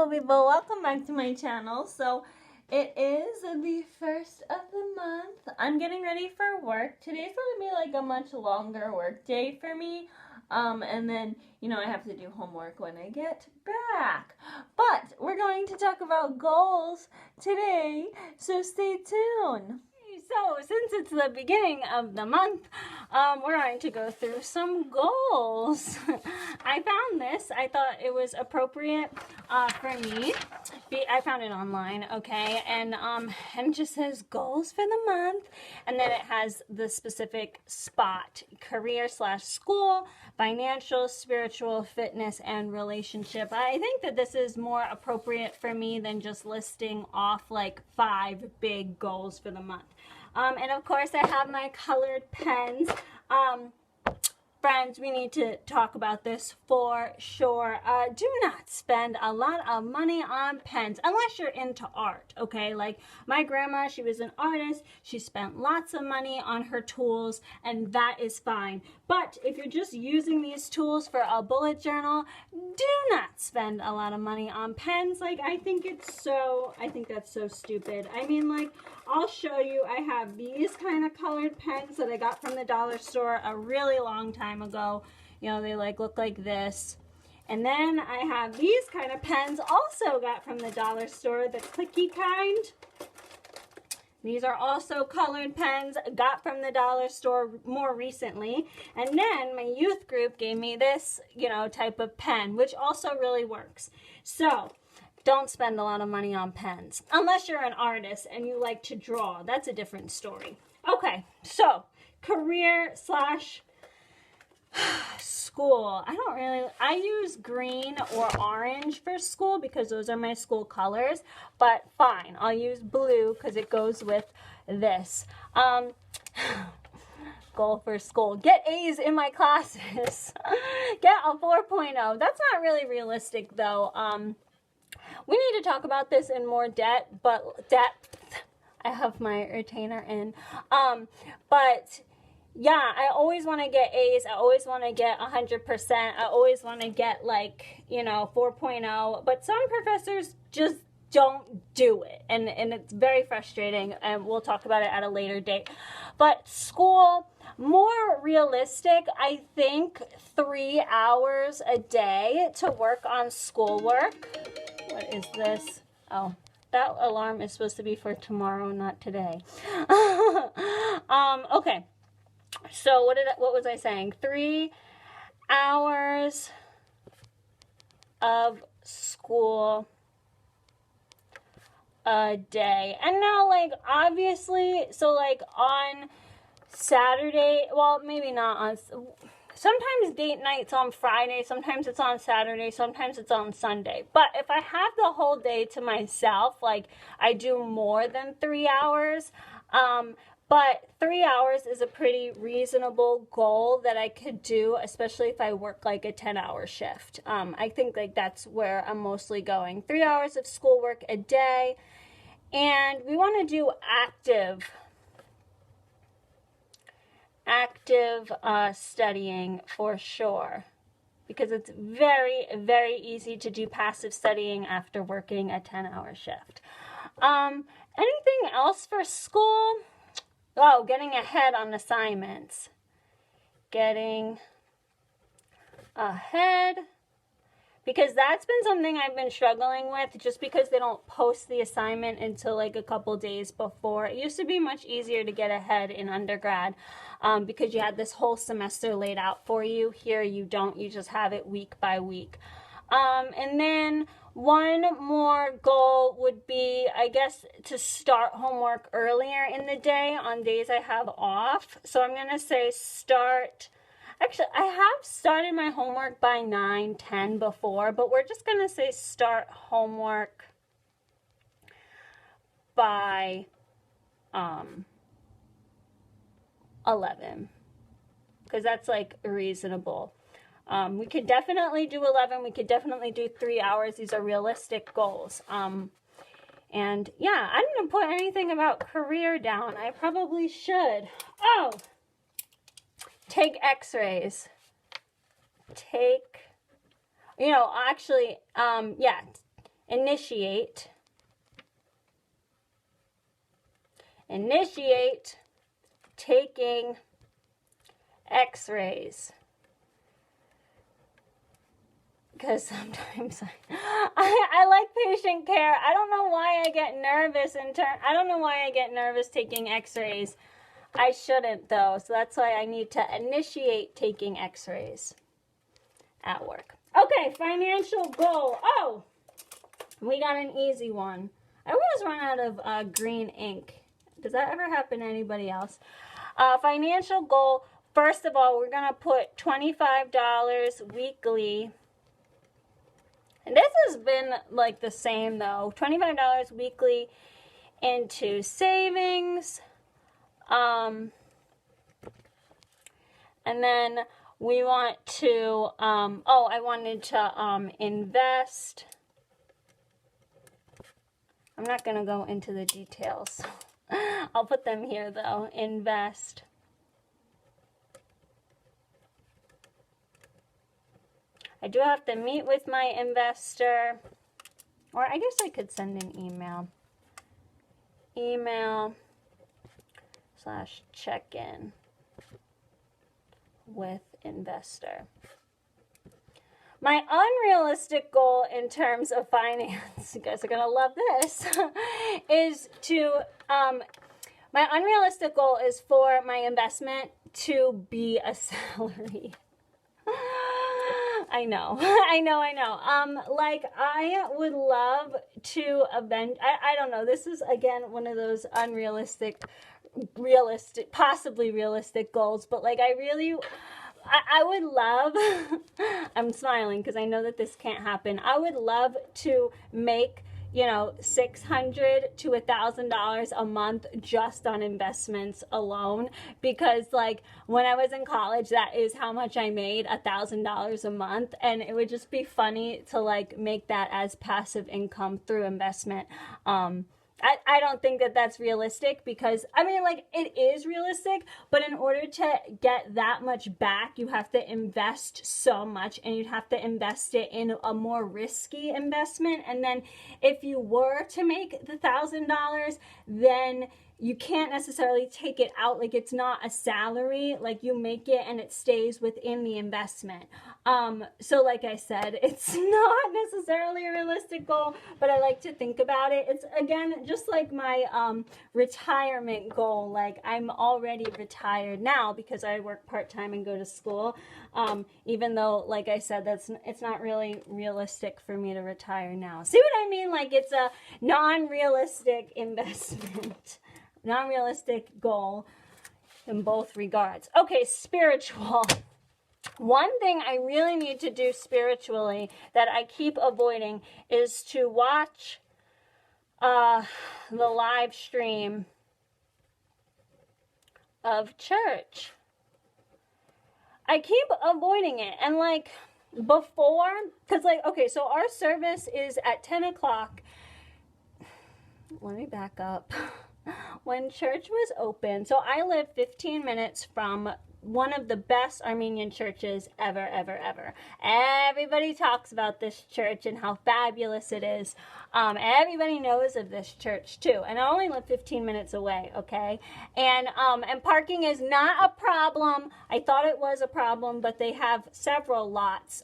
Hello people, welcome back to my channel. So it is the first of the month. I'm getting ready for work. Today's gonna be like a much longer work day for me. And then, I have to do homework when I get back. But we're going to talk about goals today, so stay tuned. So, since it's the beginning of the month, we're going to go through some goals. I found this. I thought it was appropriate for me. I found it online, okay? And it just says goals for the month. And then it has the specific spot, career/school, financial, spiritual, fitness, and relationship. I think that this is more appropriate for me than just listing off like 5 big goals for the month. And of course I have my colored pens. Friends, we need to talk about this for sure. Do not spend a lot of money on pens unless you're into art, okay? Like my grandma, she was an artist. She spent lots of money on her tools, and that is fine. But if you're just using these tools for a bullet journal, do not spend a lot of money on pens. Like, I think that's so stupid. I mean, like, I'll show you. I have these kind of colored pens that I got from the dollar store a really long time ago. They look like this. And then I have these kind of pens also got from the dollar store, the clicky kind. These are also colored pens, got from the dollar store more recently. And then my youth group gave me this, type of pen, which also really works. So don't spend a lot of money on pens. Unless you're an artist and you like to draw. That's a different story. Okay, so career/school. I use green or orange for school because those are my school colors. But fine, I'll use blue because it goes with this. Goal for school. Get A's in my classes. Get a 4.0. That's not really realistic though. We need to talk about this in more depth. I have my retainer in. But yeah, I always want to get A's. I always want to get 100%. I always want to get 4.0. But some professors just don't do it. And it's very frustrating. And we'll talk about it at a later date. But school, more realistic, I think 3 hours a day to work on schoolwork. What is this? Oh, that alarm is supposed to be for tomorrow, not today. Okay. So what was I saying? 3 hours of school a day. And now, obviously, so on Saturday, well, maybe not on, sometimes date night's on Friday, sometimes it's on Saturday, sometimes it's on Sunday. But if I have the whole day to myself, I do more than 3 hours. But 3 hours is a pretty reasonable goal that I could do, especially if I work a 10-hour shift. I think that's where I'm mostly going. 3 hours of schoolwork a day. And we want to do active studying for sure, because it's very, very easy to do passive studying after working a 10-hour shift. Anything else for school? Oh, getting ahead on assignments. Getting ahead. Because that's been something I've been struggling with, just because they don't post the assignment until a couple days before. It used to be much easier to get ahead in undergrad because you had this whole semester laid out for you. Here you don't. You just have it week by week. And then one more goal would be, I guess, to start homework earlier in the day on days I have off. So I'm going to say start. Actually, I have started my homework by 9-10 before, but we're just going to say start homework by 11, because that's reasonable. We could definitely do 11. We could definitely do 3 hours. These are realistic goals. And yeah, I didn't put anything about career down. I probably should. Oh! Take x-rays. initiate taking x-rays. Because sometimes I like patient care. I don't know why I get nervous I don't know why I get nervous taking x-rays. I shouldn't though, so that's why I need to initiate taking x-rays at work. Okay, financial goal. Oh, we got an easy one. I always run out of green ink. Does that ever happen to anybody else? Financial goal, first of all, we're going to put $25 weekly. And this has been like the same though. $25 weekly into savings. And then we want to, I wanted to invest. I'm not going to go into the details. I'll put them here though. Invest. I do have to meet with my investor, or I guess I could send an email. /check-in with investor. My unrealistic goal in terms of finance, you guys are going to love this, is to, my unrealistic goal is for my investment to be a salary. I know. Like, I would love to I don't know. This is, again, one of those unrealistic, possibly realistic goals. But, like, I would love, I'm smiling because I know that this can't happen. I would love to make, $600 to $1,000 a month just on investments alone, because like when I was in college, that is how much I made, $1,000 a month, and it would just be funny to like make that as passive income through investment. I don't think that that's realistic, because, I mean, like, it is realistic, but in order to get that much back, you have to invest so much, and you'd have to invest it in a more risky investment. And then if you were to make the $1,000, then you can't necessarily take it out. Like, it's not a salary. Like, you make it and it stays within the investment. So like I said, it's not necessarily a realistic goal, but I like to think about it. It's, again, just like my retirement goal. Like, I'm already retired now because I work part-time and go to school. Even though, like I said, it's not really realistic for me to retire now. See what I mean? Like, it's a non-realistic investment. Non-realistic goal in both regards. Okay, spiritual. One thing I really need to do spiritually that I keep avoiding is to watch the live stream of church. I keep avoiding it. And like before, because like, okay, so our service is at 10 o'clock. Let me back up. When church was open, so I live 15 minutes from one of the best Armenian churches ever. Everybody talks about this church and how fabulous it is. Everybody knows of this church too. And I only live 15 minutes away, okay? And parking is not a problem. I thought it was a problem, but they have several lots.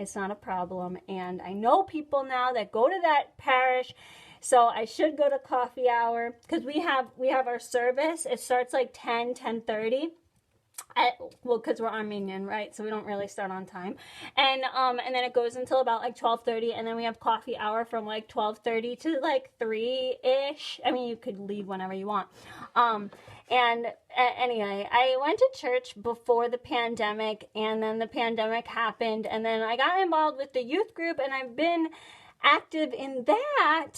It's not a problem. And I know people now that go to that parish. So I should go to coffee hour, because we have our service. It starts like 10:30. Well, because we're Armenian, right? So we don't really start on time. And then it goes until about like 12:30, and then we have coffee hour from like 12:30 to like 3-ish. I mean, you could leave whenever you want. Anyway, I went to church before the pandemic, and then the pandemic happened, and then I got involved with the youth group, and I've been active in that,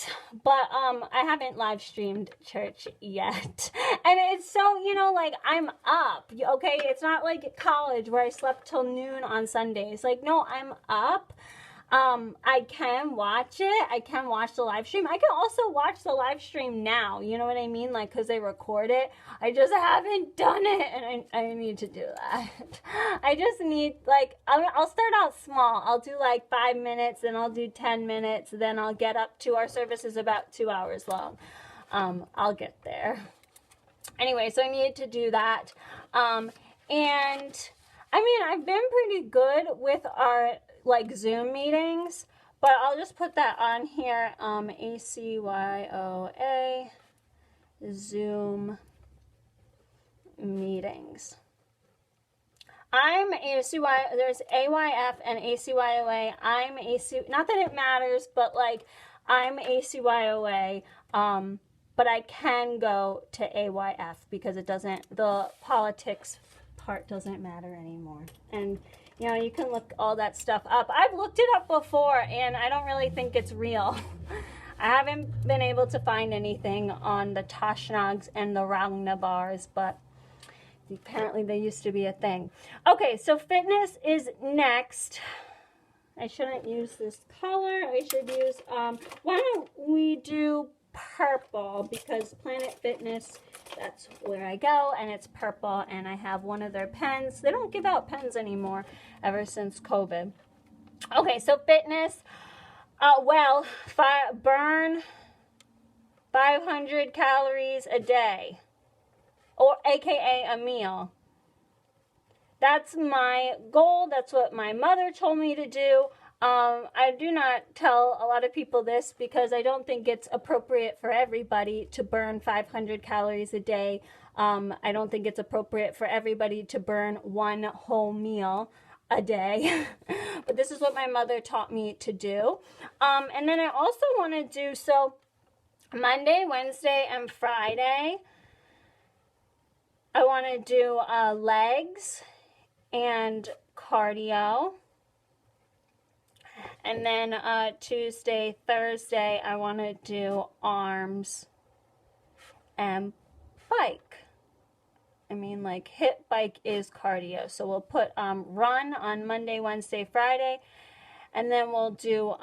but I haven't live streamed church yet. And it's so, like, I'm up, okay? It's not like college where I slept till noon on Sundays. Like, no, I'm up. I can watch it. I can watch the live stream. I can also watch the live stream now. You know what I mean? Like, because they record it. I just haven't done it, and I need to do that. I just need, like, I'll start out small. I'll do like 5 minutes, then I'll do 10 minutes, then I'll get up to, our service is about 2 hours long. I'll get there. Anyway, so I need to do that. And I mean, I've been pretty good with our like Zoom meetings, but I'll just put that on here. ACYOA Zoom meetings. I'm ACY, there's AYF and ACYOA. I'm AC, not that it matters, but like I'm ACYOA. But I can go to AYF because it doesn't, the politics part doesn't matter anymore. And, you know, you can look all that stuff up. I've looked it up before, and I don't really think it's real. I haven't been able to find anything on the Tashnags and the Ragnabars, but apparently they used to be a thing. Okay, so fitness is next. I shouldn't use this color. I should use, why don't we do purple, because Planet Fitness, that's where I go, and it's purple, and I have one of their pens. They don't give out pens anymore ever since COVID. Okay, so fitness, burn 500 calories a day, or AKA a meal. That's my goal. That's what my mother told me to do. I do not tell a lot of people this because I don't think it's appropriate for everybody to burn 500 calories a day. I don't think it's appropriate for everybody to burn one whole meal a day. But this is what my mother taught me to do. And then I also want to do, so Monday, Wednesday, and Friday, I want to do legs and cardio. And then Tuesday, Thursday, I want to do arms and bike. I mean, like, HIIT bike is cardio. So we'll put run on Monday, Wednesday, Friday. And then we'll do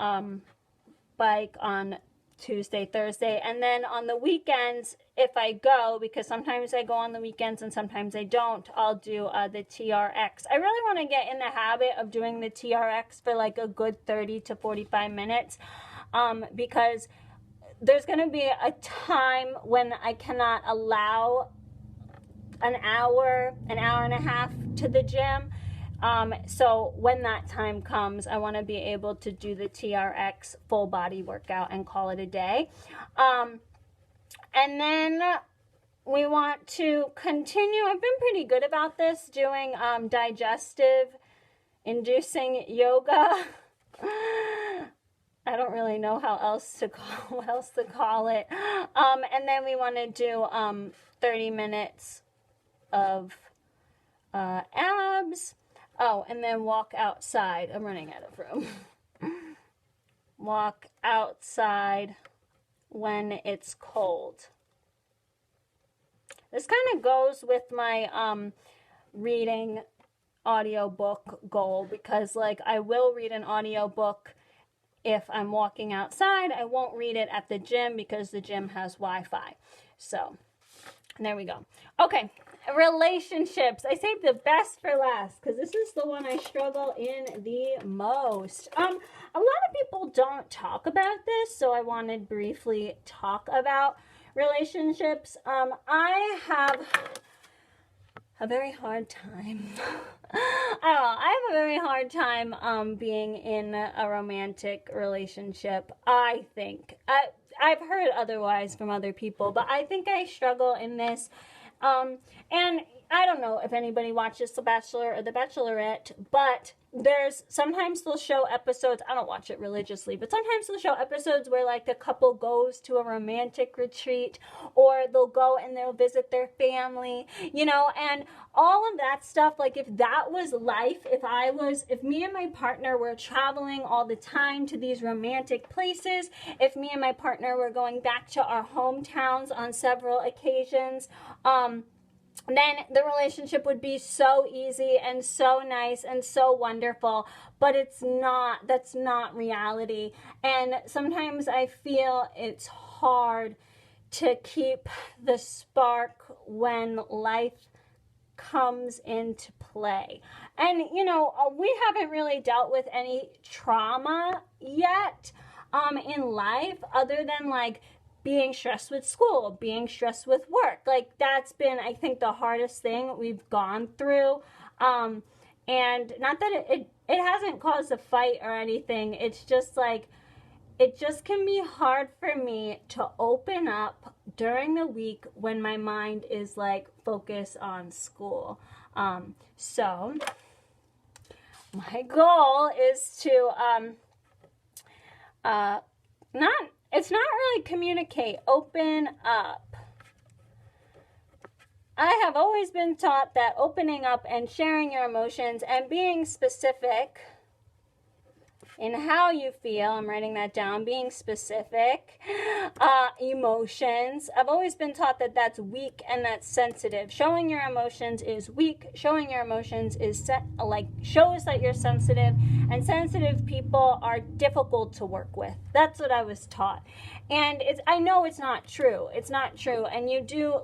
bike on Tuesday, Thursday. And then on the weekends, if I go, because sometimes I go on the weekends and sometimes I don't, I'll do the TRX. I really want to get in the habit of doing the TRX for like a good 30 to 45 minutes because there's going to be a time when I cannot allow an hour and a half to the gym. So when that time comes, I want to be able to do the TRX full body workout and call it a day. And then we want to continue. I've been pretty good about this, doing digestive inducing yoga. I don't really know what else to call it. And then we want to do 30 minutes of abs. Oh, and then walk outside. I'm running out of room. Walk outside when it's cold. This kind of goes with my reading audiobook goal because, like, I will read an audiobook if I'm walking outside. I won't read it at the gym because the gym has Wi-Fi. So, there we go. Okay. Relationships. I saved the best for last because this is the one I struggle in the most. A lot of people don't talk about this, so I wanted to briefly talk about relationships. I have a very hard time. I have a very hard time being in a romantic relationship. I think I've heard otherwise from other people, but I think I struggle in this. And I don't know if anybody watches The Bachelor or The Bachelorette, but sometimes they'll show episodes, I don't watch it religiously, but sometimes they'll show episodes where like the couple goes to a romantic retreat, or they'll go and they'll visit their family, you know, and all of that stuff. Like, if that was life, if me and my partner were traveling all the time to these romantic places, if me and my partner were going back to our hometowns on several occasions, then the relationship would be so easy and so nice and so wonderful. But it's not. That's not reality. And sometimes I feel it's hard to keep the spark when life comes into play. And, we haven't really dealt with any trauma yet in life, other than like being stressed with school, being stressed with work. Like, that's been, I think, the hardest thing we've gone through. And not that it hasn't caused a fight or anything. It's just like, it just can be hard for me to open up during the week when my mind is like focused on school. So my goal is to it's not really communicate, open up. I have always been taught that opening up and sharing your emotions and being specific in how you feel, I'm writing that down, being specific, emotions. I've always been taught that that's weak and that's sensitive. Showing your emotions is weak. Showing your emotions is shows that you're sensitive, and sensitive people are difficult to work with. That's what I was taught. And I know it's not true. It's not true. And you do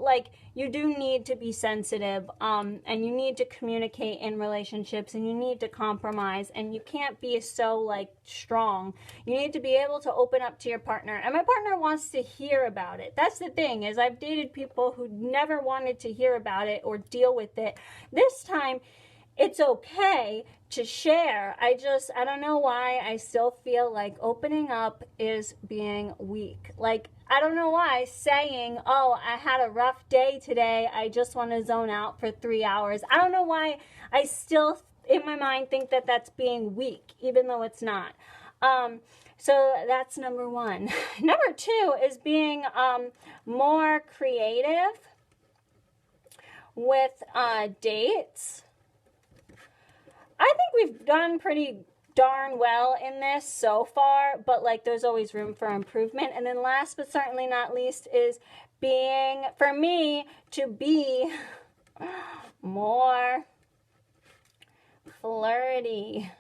need to be sensitive, and you need to communicate in relationships, and you need to compromise, and you can't be so strong. You need to be able to open up to your partner, and my partner wants to hear about it. That's the thing, is I've dated people who never wanted to hear about it or deal with it. This time, it's okay to share. I don't know why I still feel like opening up is being weak. I don't know why saying, oh, I had a rough day today, I just want to zone out for 3 hours. I don't know why I still, in my mind, think that that's being weak, even though it's not. So that's number one. Number two is being more creative with dates. I think we've done pretty darn well in this so far, but there's always room for improvement. And then last but certainly not least is for me to be more flirty.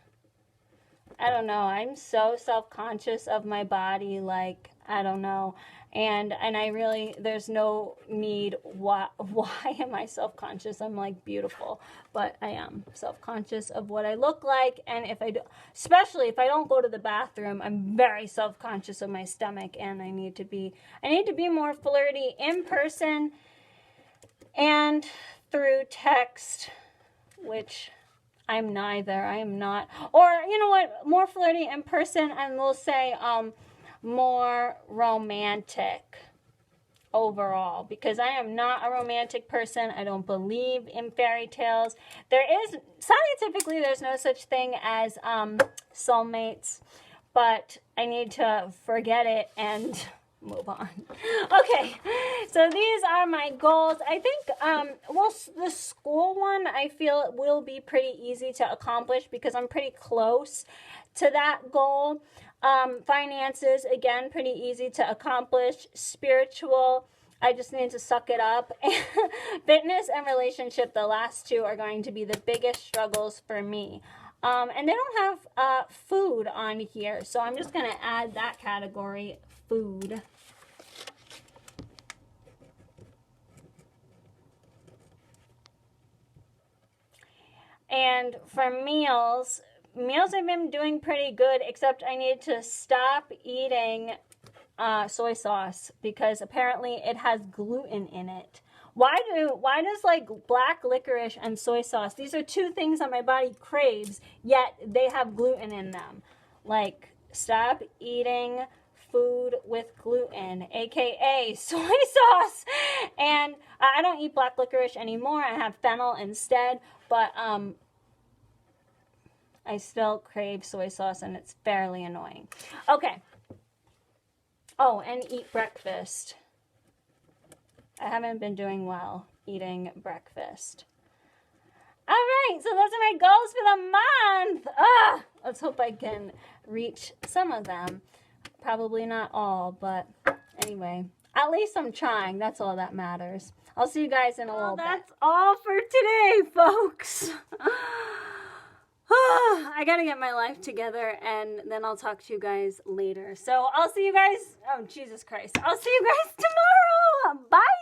I don't know. I'm so self-conscious of my body. I don't know. And I really, there's no need. Why am I self-conscious? I'm beautiful, but I am self-conscious of what I look like. And especially if I don't go to the bathroom, I'm very self-conscious of my stomach, and I need to be more flirty in person and through text, which I'm neither. I am not. Or, you know what? More flirty in person, and we'll say, more romantic overall, because I am not a romantic person. I don't believe in fairy tales. Scientifically, there's no such thing as soulmates, but I need to forget it and move on. Okay, so these are my goals. I think, the school one, I feel it will be pretty easy to accomplish because I'm pretty close to that goal. Finances, again, pretty easy to accomplish. Spiritual, I just need to suck it up. Fitness and relationship, the last two are going to be the biggest struggles for me. And they don't have food on here, so I'm just going to add that category, food. And for meals I've been doing pretty good, except I need to stop eating soy sauce because apparently it has gluten in it. Why does black licorice and soy sauce, these are two things that my body craves, yet they have gluten in them? Stop eating food with gluten, aka soy sauce. And I don't eat black licorice anymore. I have fennel instead, but I still crave soy sauce, and it's fairly annoying. Okay. Oh, and eat breakfast. I haven't been doing well eating breakfast. All right, so those are my goals for the month. Let's hope I can reach some of them. Probably not all, but anyway, at least I'm trying. That's all that matters. I'll see you guys in a little bit. That's all for today, folks. I gotta get my life together, and then I'll talk to you guys later. So I'll see you guys. Oh, Jesus Christ. I'll see you guys tomorrow. Bye.